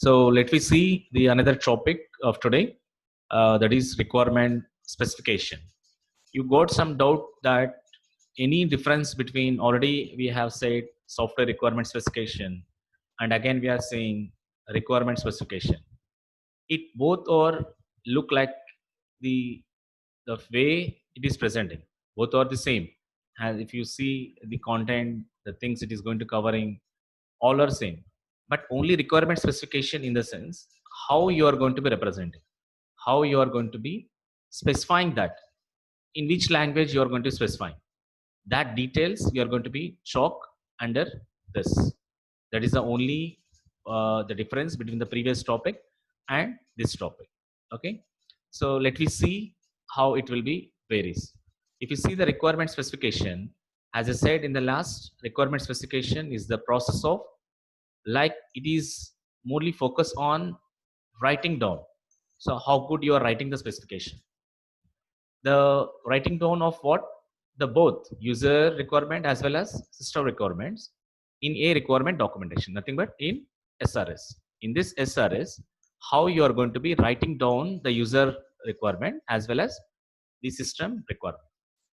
So let me see the another topic of today, that is requirement specification. You got some doubt that any difference between, already we have said software requirement specification, and again we are saying requirement specification. It both are look like the way it is presenting. Both are the same. And if you see the content, the things it is going to covering, all are same, but only requirement specification in the sense how you are going to be representing, how you are going to be specifying that, in which language you are going to specify that details you are going to be chalk under this. That is the only the difference between the previous topic and this topic. Okay, so let me see how it will be varies. If you see the requirement specification, as I said in the last, requirement specification is the process of, like, it is morely focused on writing down. So how good you are writing the specification, the writing down of what, the both user requirement as well as system requirements in a requirement documentation, nothing but in SRS. In this SRS, how you are going to be writing down the user requirement as well as the system requirement.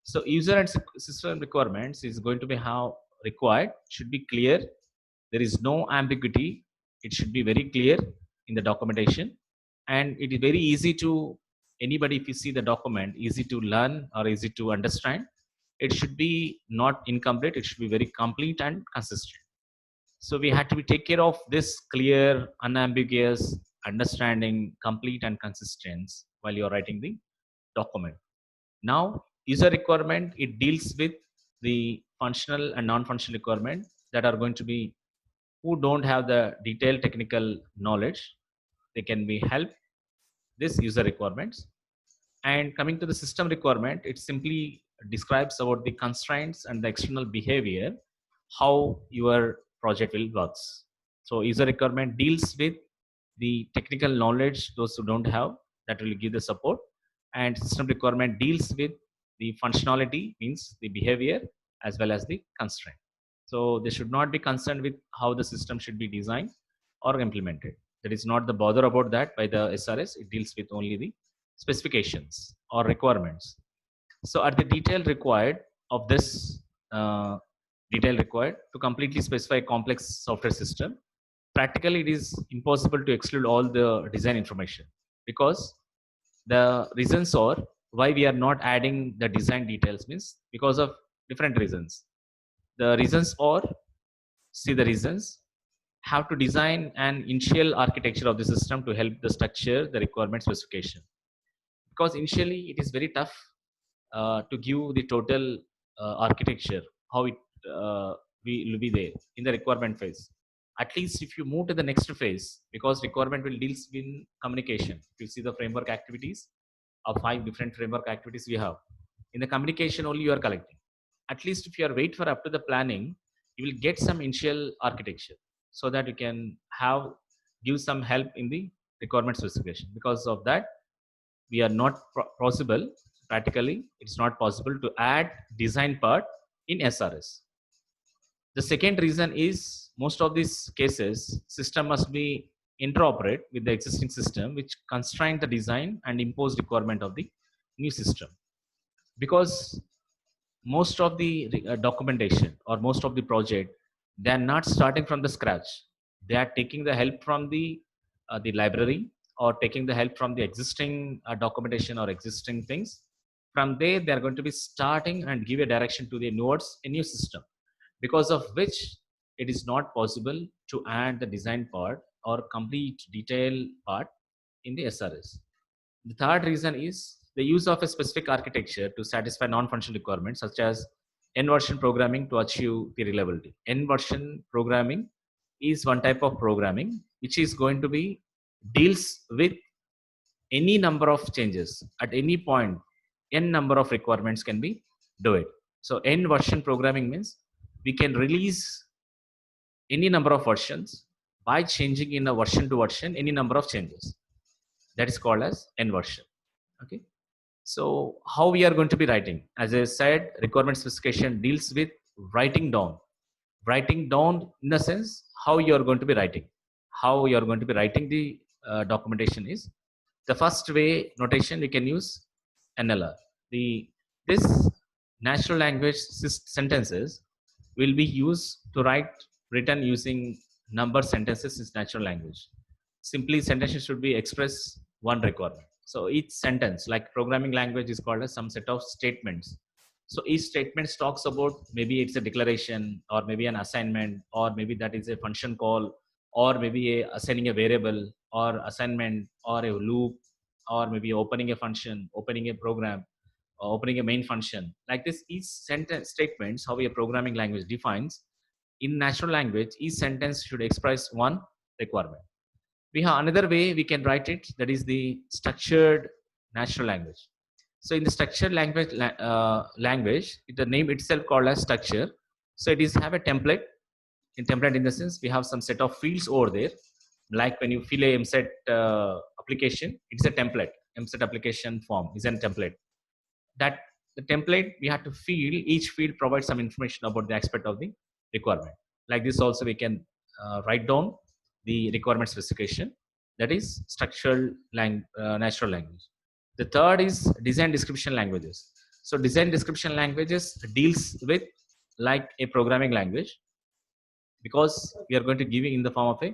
So user and system requirements is going to be how required, should be clear. There is no ambiguity. It should be very clear in the documentation, and it is very easy to anybody, if you see the document, easy to learn or easy to understand. It should be not incomplete. It should be very complete and consistent. So we had to take care of this clear, unambiguous understanding, complete and consistent while you're writing the document. Now, user requirement, it deals with the functional and non-functional requirement that are going to be, who don't have the detailed technical knowledge, they can be helped this user requirements. And coming to the system requirement, it simply describes about the constraints and the external behavior, how your project will works. So user requirement deals with the technical knowledge, those who don't have, that will give the support. And system requirement deals with the functionality, means the behavior as well as the constraint. So they should not be concerned with how the system should be designed or implemented. There is not the bother about that by the SRS. It deals with only the specifications or requirements. So at the detail required of this detail required to completely specify complex software system, practically it is impossible to exclude all the design information, because the reasons are why we are not adding the design details means because of different reasons. The reasons are, see the reasons, have to design an initial architecture of the system to help the structure the requirement specification, because initially it is very tough to give the total architecture, how it will be there in the requirement phase. At least if you move to the next phase, because requirement will deals with communication. If you see the framework activities of 5 different framework activities we have, in the communication only you are collecting. At least if you are wait for up to the planning, you will get some initial architecture, so that you can have give some help in the requirement specification. Because of that, we are not possible, practically it's not possible to add design part in SRS. The second reason is, most of these cases system must be interoperate with the existing system, which constrain the design and impose requirement of the new system. Because most of the documentation or most of the project, they are not starting from the scratch. They are taking the help from the library, or taking the help from the existing documentation or existing things. From there they are going to be starting and give a direction to the nodes, a new system, because of which it is not possible to add the design part or complete detail part in the SRS. The third reason is the use of a specific architecture to satisfy non-functional requirements, such as n-version programming to achieve the reliability. N-version programming is one type of programming which is going to be deals with any number of changes at any point. N number of requirements can be do it. So n-version programming means we can release any number of versions by changing in a version to version any number of changes. That is called as n-version. Okay. So how we are going to be writing? As I said, requirement specification deals with writing down. Writing down in the sense how you are going to be writing. how you are going to be writing the documentation is the first way notation we can use NLR. This natural language sentences will be used to written using number sentences in natural language. Simply sentences should be express one requirement. So each sentence, like programming language, is called as some set of statements. So each statement talks about maybe it's a declaration or maybe an assignment or maybe that is a function call or maybe assigning a variable or assignment or a loop or maybe opening a function, opening a program, or opening a main function. Like this, each sentence statements how a programming language defines. In natural language, each sentence should express one requirement. We have another way we can write it, that is the structured natural language. So in the structured language, the name itself called as structure. So it is have a template. In template, in the sense we have some set of fields over there. Like when you fill a MSET application, it's a template. MSET application form is a template. That the template we have to fill, each field provides some information about the aspect of the requirement. Like this also we can write down the requirement specification, that is structural natural language. The third is design description languages. So design description languages deals with like a programming language, because we are going to give it in the form of a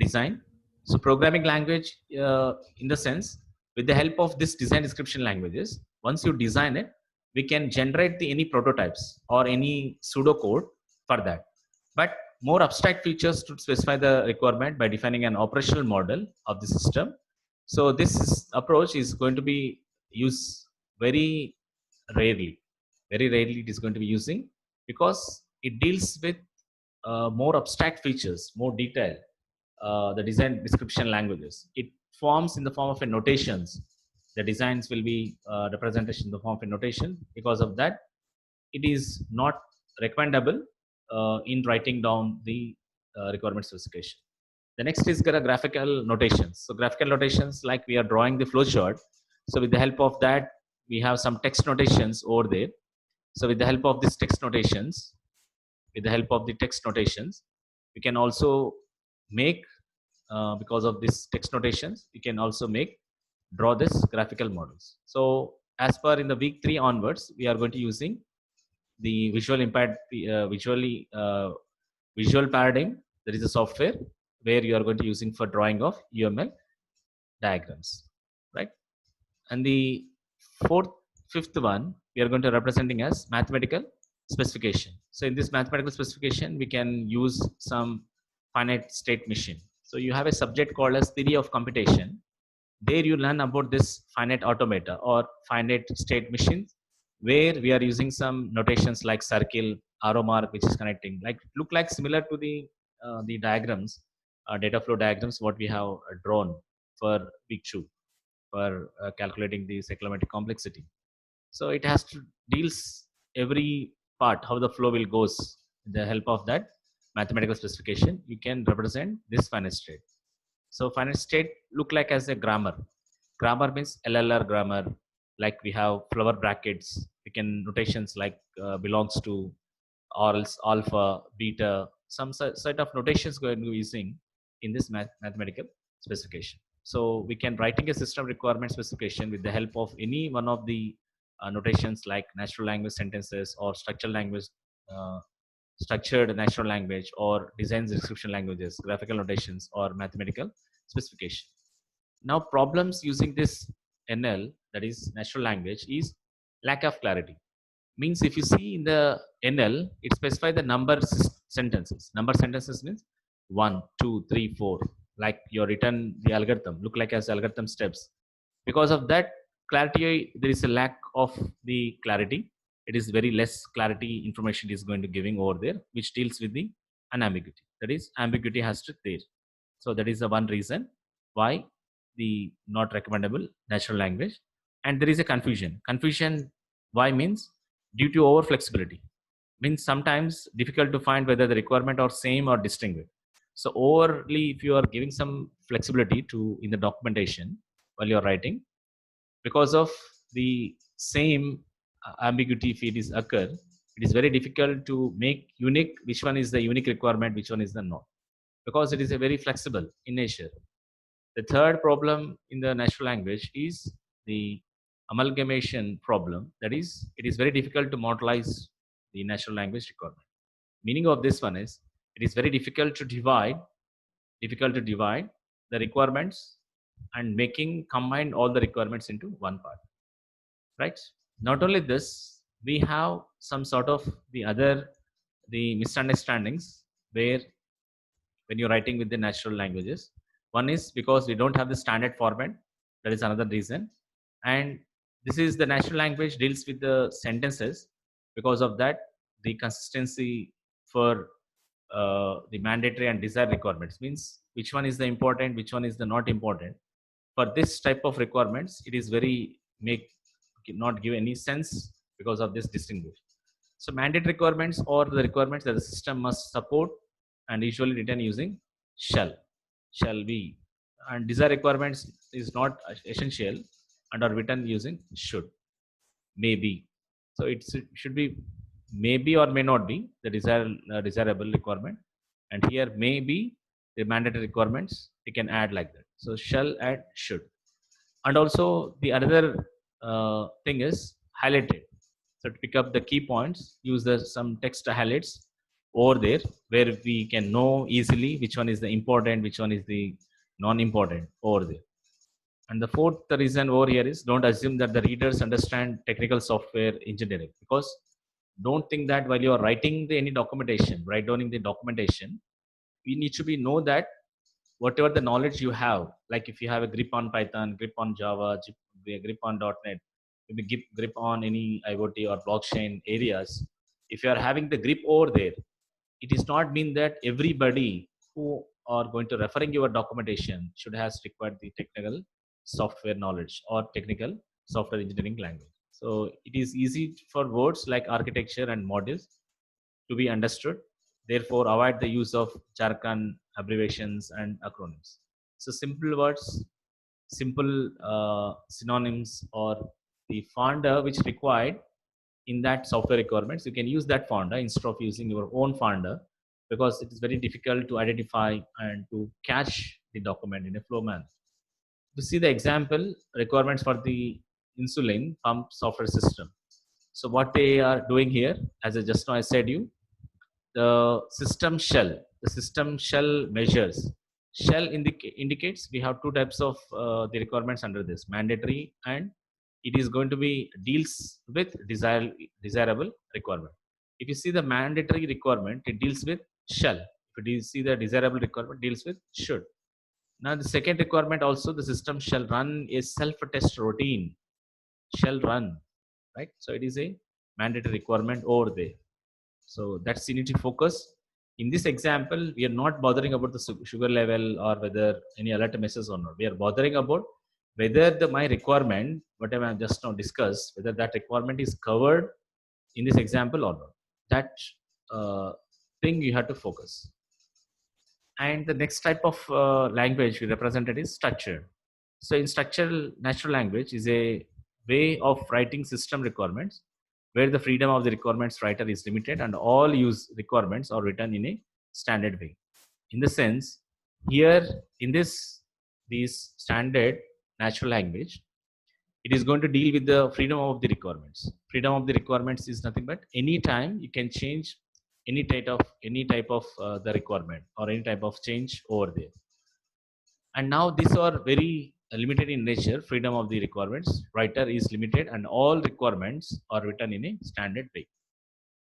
design. So programming language, in the sense, with the help of this design description languages, once you design it, we can generate any prototypes or any pseudocode for that. But more abstract features to specify the requirement by defining an operational model of the system. So this approach is going to be used very rarely. Very rarely it is going to be using, because it deals with more abstract features, more detail, the design description languages. It forms in the form of a notations. The designs will be representation in the form of a notation. Because of that, it is not recommendable in writing down the requirement specification. The next is graphical notations. So graphical notations, like we are drawing the flow chart. So with the help of that, we have some text notations over there. So with the help of these text notations, we can also make, because of these text notations, we can also draw this graphical models. So as per in the week 3 onwards, we are going to using the visual impact, visual paradigm. There is a software where you are going to using for drawing of UML diagrams, right? And the fifth one, we are going to representing as mathematical specification. So in this mathematical specification, we can use some finite state machine. So you have a subject called as theory of computation. There you learn about this finite automata or finite state machines, where we are using some notations like circle, arrow mark, which is connecting, like look like similar to the diagrams, data flow diagrams, what we have drawn for week 2 for calculating the cyclomatic complexity. So it has to deals every part how the flow will goes. With the help of that mathematical specification, you can represent this finite state. So finite state look like as a grammar. Grammar means LLR grammar. Like we have flower brackets. We can notations like belongs to, or else alpha, beta. Some set of notations going to be using in this mathematical specification. So we can writing a system requirement specification with the help of any one of the notations like natural language sentences or uh, structured natural language or design description languages, graphical notations or mathematical specification. Now problems using this NL, that is natural language, is lack of clarity. Means if you see in the NL, it specifies the number sentences. Number sentences means 1, 2, 3, 4. Like you're written the algorithm, look like as algorithm steps. Because of that clarity, there is a lack of the clarity. It is very less clarity information is going to giving over there, which deals with the unambiguity. That is ambiguity has to there. So that is the one reason why the not recommendable natural language. And there is a confusion. Confusion why means due to over flexibility. Means sometimes difficult to find whether the requirement are same or distinct. So overly, if you are giving some flexibility to in the documentation while you're writing, because of the same ambiguity if it is occur, it is very difficult to make unique which one is the unique requirement, which one is the not. because it is a very flexible in nature. The third problem in the natural language is the amalgamation problem. That is, it is very difficult to modelize the natural language requirement. Meaning of this one is it is very difficult to divide the requirements and making combine all the requirements into one part, right? Not only this, we have some sort of the misunderstandings where when you're writing with the natural languages. One is because we don't have the standard format. That is another reason. And this is the natural language deals with the sentences. Because of that, the consistency for the mandatory and desired requirements means which one is the important, which one is the not important. For this type of requirements, it is very make not give any sense because of this distinguish. So mandate requirements or the requirements that the system must support and usually written using shall be, and desire requirements is not essential and are written using should, maybe. So it should be maybe or may not be the desirable requirement, and here may be the mandatory requirements. We can add like that. So shall add should, and also the another thing is highlighted. So to pick up the key points, use some text highlights over there where we can know easily which one is the important, which one is the non-important over there. And the fourth reason over here is don't assume that the readers understand technical software engineering, because don't think that while you are writing any documentation, write down in the documentation, we need to be know that whatever the knowledge you have, like if you have a grip on Python, grip on Java, grip on .NET, maybe grip on any IoT or blockchain areas, if you are having the grip over there, it is not mean that everybody who are going to referring your documentation should has required the technical software knowledge or technical software engineering language. So it is easy for words like architecture and modules to be understood. Therefore, avoid the use of jargon, abbreviations, and acronyms. So simple words, simple synonyms, or the fonda which required in that software requirements, you can use that fonda instead of using your own fonda, because it is very difficult to identify and to catch the document in a flow manner. To see the example requirements for the insulin pump software system. So what they are doing here, as I just now I said you, the system shell measures. Shell indicates we have two types of the requirements under this, mandatory, and it is going to be deals with desirable requirement. If you see the mandatory requirement, it deals with shall. If you see the desirable requirement, deals with should. Now the second requirement also, the system shall run a self-test routine. Shall run, right? So it is a mandatory requirement over there. So that's you need to focus. In this example, we are not bothering about the sugar level or whether any alert message or not. We are bothering about whether my requirement, whatever I just now discussed, whether that requirement is covered in this example or not. That thing you have to focus. And the next type of language we represented is structured. So in structural natural language is a way of writing system requirements where the freedom of the requirements writer is limited and all use requirements are written in a standard way. In the sense, here in this standard natural language, it is going to deal with the freedom of the requirements. Freedom of the requirements is nothing but any time you can change any type of the requirement or any type of change over there. And now these are very limited in nature. Freedom of the requirements writer is limited and all requirements are written in a standard way.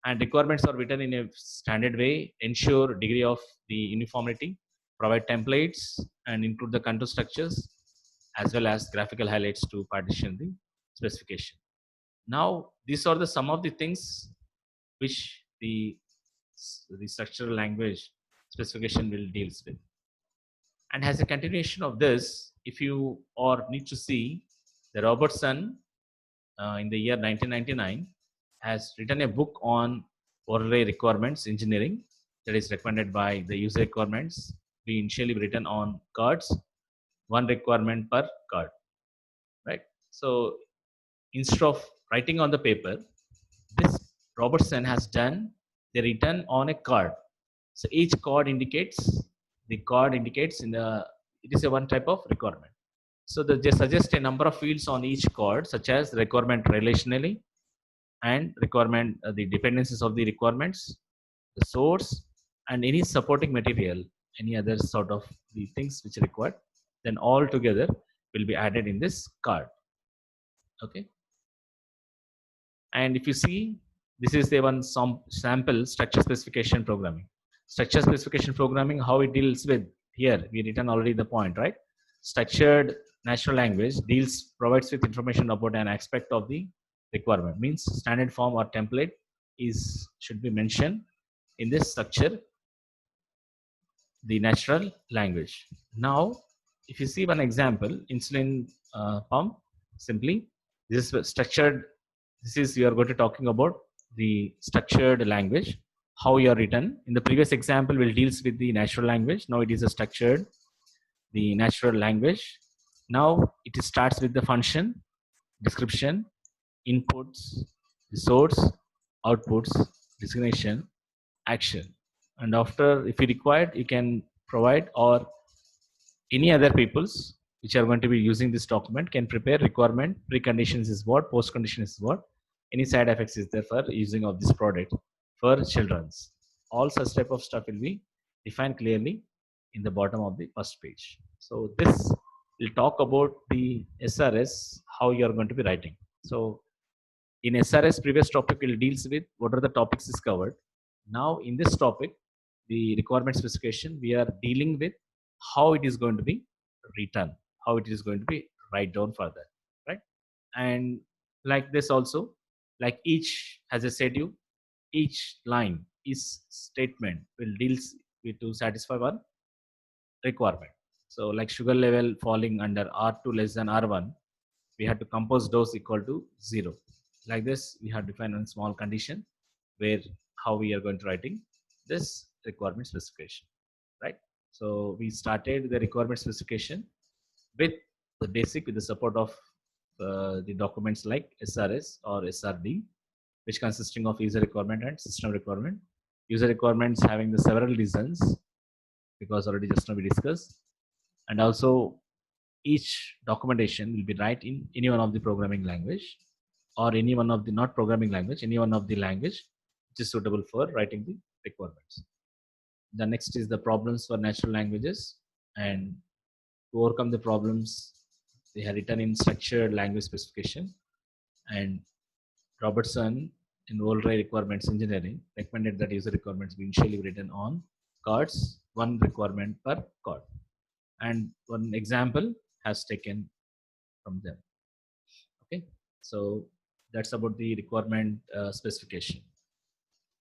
And requirements are written in a standard way, ensure degree of the uniformity, provide templates and include the control structures as well as graphical highlights to partition the specification. Now these are the some of the things which the structural language specification will deals with. And as a continuation of this, if you or need to see, the Robertson in the year 1999 has written a book on overlay requirements engineering that is recommended by the user requirements. We initially written on cards, one requirement per card, right? So instead of writing on the paper, this Robertson has done the written on a card. So each card indicates the card indicates it is a one type of requirement. So they suggest a number of fields on each card, such as requirement relationally and requirement, the dependencies of the requirements, the source, and any supporting material, any other sort of the things which are required, then all together will be added in this card. Okay. And if you see, this is the one sample structure specification programming. Structure specification programming, how it deals with, here we written already the point, right? Structured natural language provides with information about an aspect of the requirement. Means standard form or template should be mentioned in this structure, the natural language. Now, if you see one example, insulin pump, simply this is structured. This is, you are going to talking about the structured language, how you are written. In the previous example, will deals with the natural language. Now it is a structured, the natural language. Now it starts with the function, description, inputs, the source, outputs, designation, action. And after, if you required, you can provide, or any other peoples which are going to be using this document can prepare requirement, preconditions is what, post condition is what, any side effects is there for using of this product for children's. All such type of stuff will be defined clearly in the bottom of the first page. So this will talk about the SRS, how you are going to be writing. So in SRS, previous topic will deals with what are the topics is covered. Now in this topic, the requirement specification, we are dealing with how it is going to be written, how it is going to be write down further, right? And like this also, like each, as I said you, each line, each statement will deals with to satisfy one requirement. So like sugar level falling under R2 less than R1, we have to compose dose equal to 0. Like this, we have defined one small condition where how we are going to writing this requirement specification, right? So we started the requirement specification with the basic, with the support of the documents like SRS or SRD, which consisting of user requirement and system requirement. User requirements having the several reasons, because already just now we discussed, and also each documentation will be write in any one of the programming language, or any one of the not programming language, any one of the language which is suitable for writing the requirements. The next is the problems for natural languages, and to overcome the problems, they have written in structured language specification. And Robertson in Worldwide Requirements Engineering recommended that user requirements be initially written on cards, one requirement per card. And one example has taken from them. Okay, so that's about the requirement specification.